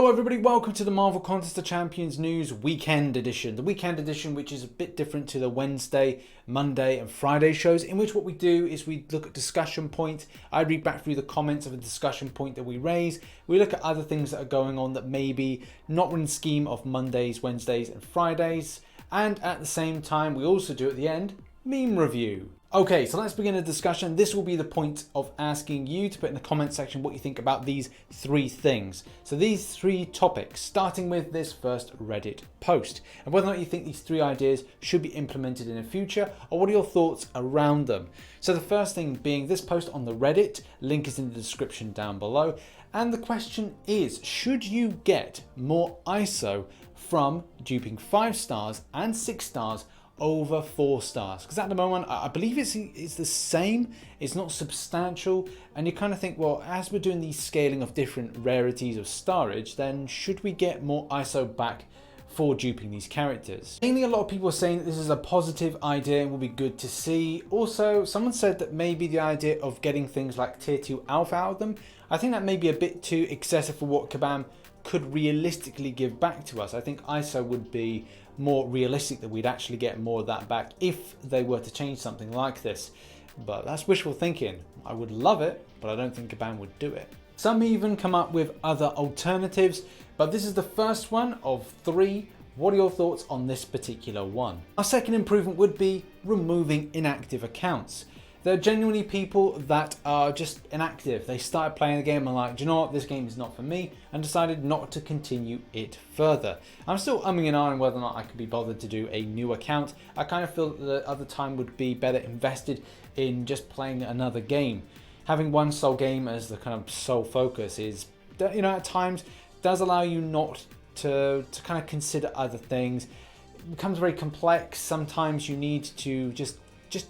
Hello everybody, welcome to the Marvel Contest of Champions News Weekend Edition. The Weekend Edition, which is a bit different to the Wednesday, Monday and Friday shows, in which what we do is we look at discussion points. I read back through the comments of a discussion point that we raise. We look at other things that are going on that maybe not in the scheme of Mondays, Wednesdays and Fridays. And at the same time, we also do at the end, meme review. Okay, so let's begin a discussion. This will be the point of asking you to put in the comment section what you think about these three things. So these three topics, starting with this first Reddit post, and whether or not you think these three ideas should be implemented in the future, or what are your thoughts around them. So the first thing being this post on the Reddit, link is in the description down below. And the question is, should you get more ISO from duping 5 stars and 6 stars over 4 stars? Because at the moment I believe it's the same, it's not substantial, and you kind of think, well, as we're doing these scaling of different rarities of starage, then should we get more ISO back for duping these characters? Mainly a lot of people are saying that this is a positive idea and will be good to see. Also, someone said that maybe the idea of getting things like tier 2 alpha out of them, I think that may be a bit too excessive for what Kabam could realistically give back to us. I think ISO would be more realistic, that we'd actually get more of that back if they were to change something like this. But that's wishful thinking. I would love it, but I don't think Kabam would do it. Some even come up with other alternatives, but this is the first one of 3. What are your thoughts on this particular one? Our second improvement would be removing inactive accounts. There are genuinely people that are just inactive. They started playing the game and like, do you know what, this game is not for me, and decided not to continue it further. I'm still umming and ahhing whether or not I could be bothered to do a new account. I kind of feel that the other time would be better invested in just playing another game. Having one sole game as the kind of sole focus is, you know, at times does allow you not to kind of consider other things. It becomes very complex. Sometimes you need to just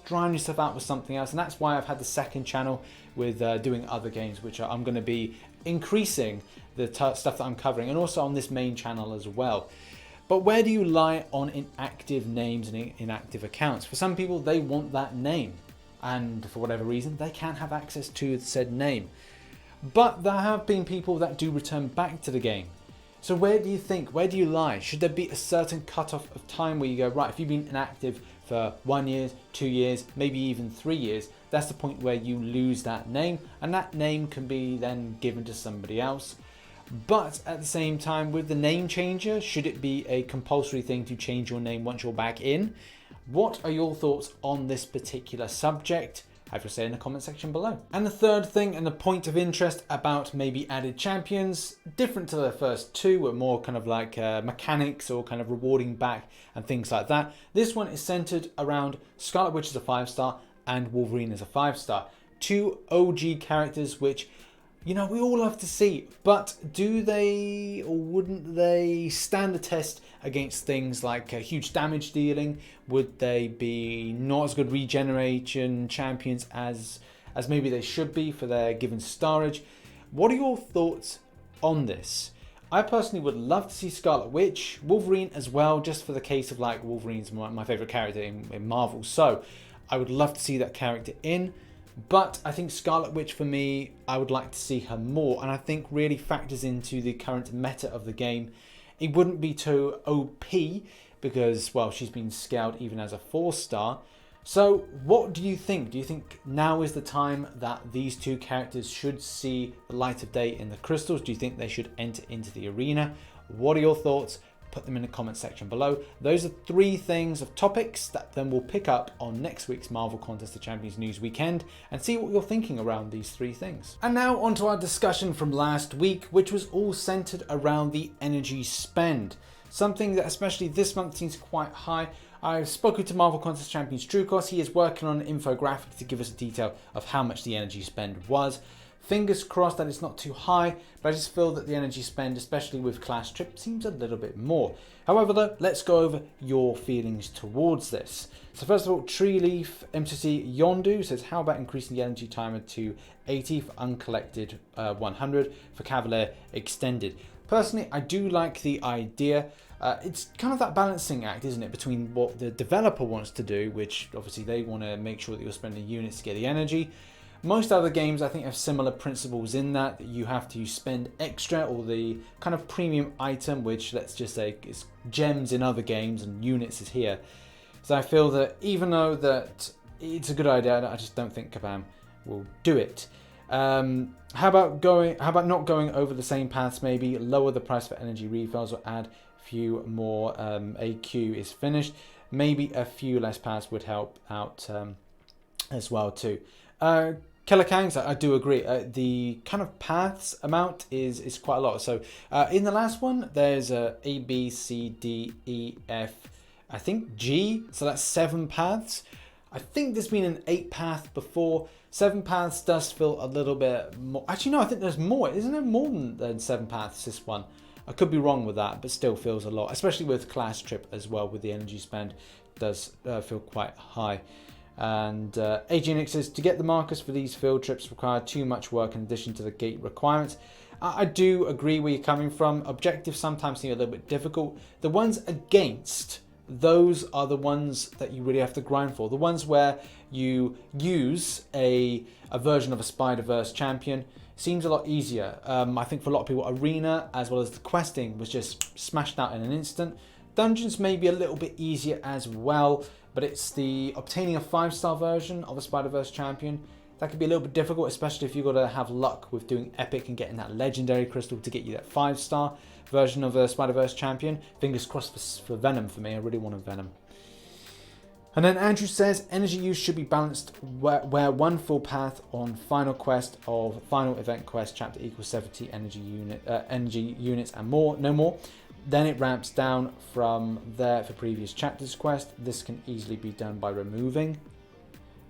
drown yourself out with something else, and that's why I've had the second channel with doing other games, which I'm going to be increasing the stuff that I'm covering, and also on this main channel as well. But where do you lie on inactive names and inactive accounts? For some people, they want that name, and for whatever reason, they can't have access to said name. But there have been people that do return back to the game. So where do you think, where do you lie? Should there be a certain cutoff of time where you go, right, if you've been inactive for 1 year, 2 years, maybe even 3 years, that's the point where you lose that name, and that name can be then given to somebody else. But at the same time, with the name changer, should it be a compulsory thing to change your name once you're back in? What are your thoughts on this particular subject? Have your say in the comment section below. And the third thing, and the point of interest about maybe added champions, different to the first two, were more kind of like mechanics or kind of rewarding back and things like that. This one is centered around Scarlet Witch as a 5-star and Wolverine as a 5-star. 2 OG characters which, you know, we all love to see, but do they or wouldn't they stand the test against things like huge damage dealing? Would they be not as good regeneration champions as maybe they should be for their given starage? What are your thoughts on this? I personally would love to see Scarlet Witch, Wolverine as well, just for the case of like Wolverine's my favorite character in Marvel, so I would love to see that character in. But I think Scarlet Witch, for me, I would like to see her more, and I think really factors into the current meta of the game. It wouldn't be too OP because, well, she's been scaled even as a 4-star. So what do you think? Do you think now is the time that these 2 characters should see the light of day in the crystals? Do you think they should enter into the arena? What are your thoughts? Put them in the comment section below. Those are 3 things of topics that then we'll pick up on next week's Marvel Contest of Champions News Weekend and see what you're thinking around these 3 things. And now onto our discussion from last week, which was all centered around the energy spend. Something that especially this month seems quite high. I've spoken to Marvel Contest Champions Trucos. He is working on an infographic to give us a detail of how much the energy spend was. Fingers crossed that it's not too high, but I just feel that the energy spend, especially with Class Trip, seems a little bit more. However though, let's go over your feelings towards this. So first of all, Treeleaf MCOC Yondu says, how about increasing the energy timer to 80 for uncollected 100 for Cavalier Extended? Personally, I do like the idea. It's kind of that balancing act, isn't it, between what the developer wants to do, which obviously they want to make sure that you're spending units to get the energy, Most other games I think have similar principles in that you have to spend extra, or the kind of premium item, which let's just say is gems in other games and units is here. So I feel that even though that it's a good idea, I just don't think Kabam will do it. How about not going over the same paths? Maybe lower the price for energy refills or add a few more. AQ is finished. Maybe a few less paths would help out as well too. Killer Kangs, I do agree. The kind of paths amount is quite a lot. So in the last one, there's A, B, C, D, E, F, I think G. So that's 7 paths. I think there's been an 8 path before. 7 paths does feel a little bit more. Actually, no, I think there's more. Isn't there more than 7 paths this one? I could be wrong with that, but still feels a lot, especially with class trip as well. With the energy spend, does feel quite high. And AGNX says, to get the markers for these field trips require too much work in addition to the gate requirements. I do agree where you're coming from. Objectives sometimes seem a little bit difficult. The ones against, those are the ones that you really have to grind for. The ones where you use a version of a Spider-Verse champion seems a lot easier. I think for a lot of people, Arena as well as the questing was just smashed out in an instant. Dungeons may be a little bit easier as well, but it's the obtaining a 5-star version of a Spider-Verse champion that could be a little bit difficult, especially if you've got to have luck with doing epic and getting that legendary crystal to get you that 5-star version of a Spider-Verse champion. Fingers crossed for Venom for me. I really want a Venom. And then Andrew says, energy use should be balanced where one full path on final quest of final event quest chapter equals 70 energy units and more, no more. Then it ramps down from there for previous chapters quest. This can easily be done by removing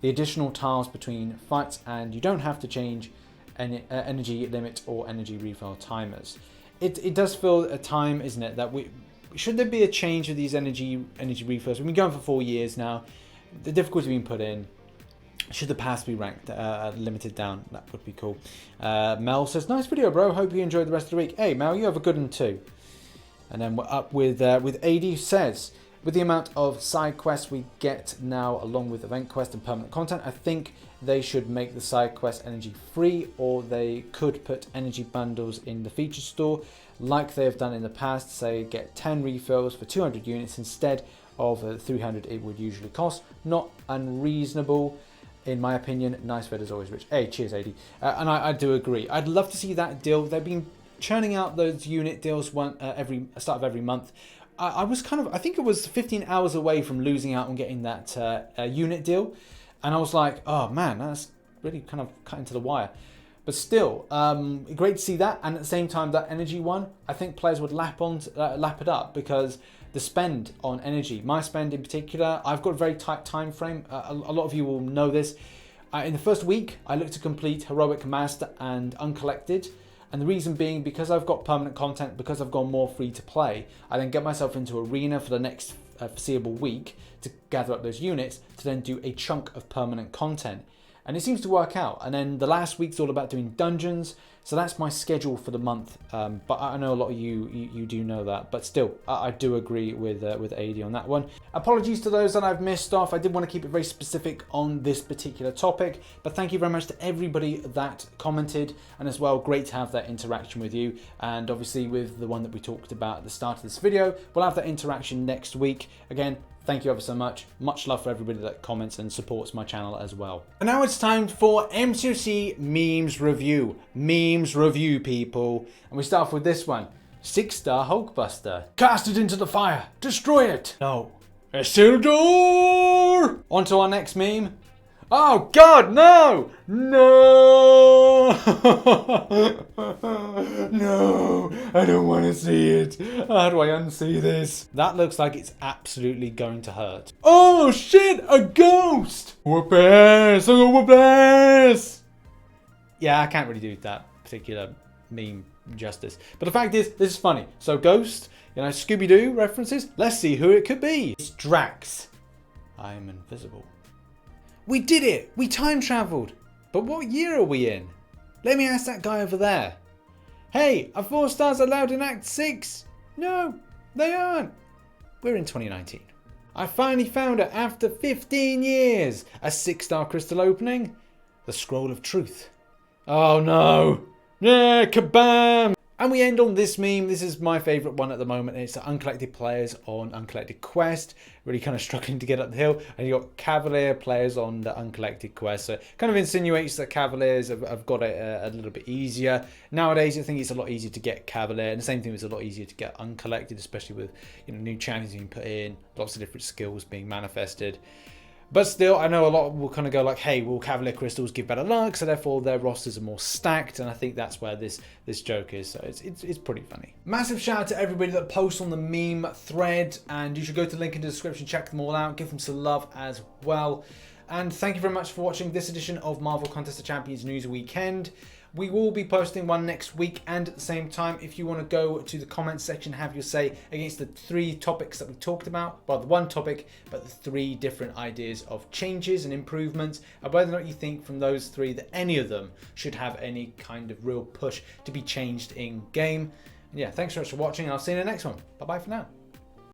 the additional tiles between fights, and you don't have to change any energy limit or energy refill timers. It does feel a time, isn't it, that should there be a change of these energy refills? We've been going for 4 years now. The difficulty being put in. Should the paths be ranked limited down? That would be cool. Mel says, nice video, bro. Hope you enjoyed the rest of the week. Hey, Mel, you have a good one too. And then we're up with AD says, with the amount of side quests we get now, along with event quest and permanent content, I think they should make the side quest energy free, or they could put energy bundles in the feature store like they have done in the past. Say get 10 refills for 200 units instead of 300 it would usually cost. Not unreasonable in my opinion. Nice vid as always, Rich. Hey, cheers, AD. And I do agree. I'd love to see that deal. They've been churning out those unit deals every start of every month. I was I think it was 15 hours away from losing out on getting that unit deal, and I was like, oh man, that's really kind of cutting to the wire. But still, great to see that. And at the same time, that energy one, I think players would lap it up, because the spend on energy, my spend in particular, I've got a very tight time frame. A lot of you will know this. In the first week, I look to complete Heroic Master and Uncollected. And the reason being, because I've got permanent content, because I've gone more free to play, I then get myself into Arena for the next foreseeable week to gather up those units to then do a chunk of permanent content. And it seems to work out. And then the last week's all about doing dungeons. So that's my schedule for the month. But I know a lot of you do know that. But still, I do agree with AD on that one. Apologies to those that I've missed off. I did want to keep it very specific on this particular topic. But thank you very much to everybody that commented. And as well, great to have that interaction with you. And obviously with the one that we talked about at the start of this video, we'll have that interaction next week. Again, thank you ever so much. Much love for everybody that comments and supports my channel as well. And now it's time for MCOC Memes Review. Memes Review, people. And we start off with this one. 6-star Hulkbuster. Cast it into the fire. Destroy it. No. Isildur! On to our next meme. Oh God, no! No! No, I don't want to see it. How do I unsee this? That looks like it's absolutely going to hurt. Oh shit, a ghost! Whoop ass, whoop ass! Yeah, I can't really do that particular meme justice. But the fact is, this is funny. So Ghost, you know, Scooby-Doo references. Let's see who it could be. It's Drax. I am invisible. We did it! We time travelled! But what year are we in? Let me ask that guy over there. Hey, are 4 stars allowed in Act 6? No, they aren't. We're in 2019. I finally found it after 15 years. A 6-star crystal opening. the Scroll of Truth. Oh no! Yeah, kabam! And we end on this meme. This is my favourite one at the moment. It's the uncollected players on Uncollected Quest. Really kind of struggling to get up the hill. And you got Cavalier players on the Uncollected Quest. So it kind of insinuates that Cavaliers have got it a little bit easier. Nowadays, I think it's a lot easier to get Cavalier. And the same thing is a lot easier to get Uncollected, especially with new champions being put in, lots of different skills being manifested. But still, I know a lot will kind of go like, hey, will Cavalier Crystals give better luck? So therefore their rosters are more stacked. And I think that's where this joke is. So it's pretty funny. Massive shout out to everybody that posts on the meme thread. And you should go to the link in the description, check them all out, give them some love as well. And thank you very much for watching this edition of Marvel Contest of Champions News Weekend. We will be posting one next week, and at the same time, if you want to go to the comments section, have your say against the 3 topics that we talked about. Well, the one topic, but the 3 different ideas of changes and improvements, and whether or not you think from those 3 that any of them should have any kind of real push to be changed in game. And yeah, thanks so much for watching. I'll see you in the next one. Bye bye for now.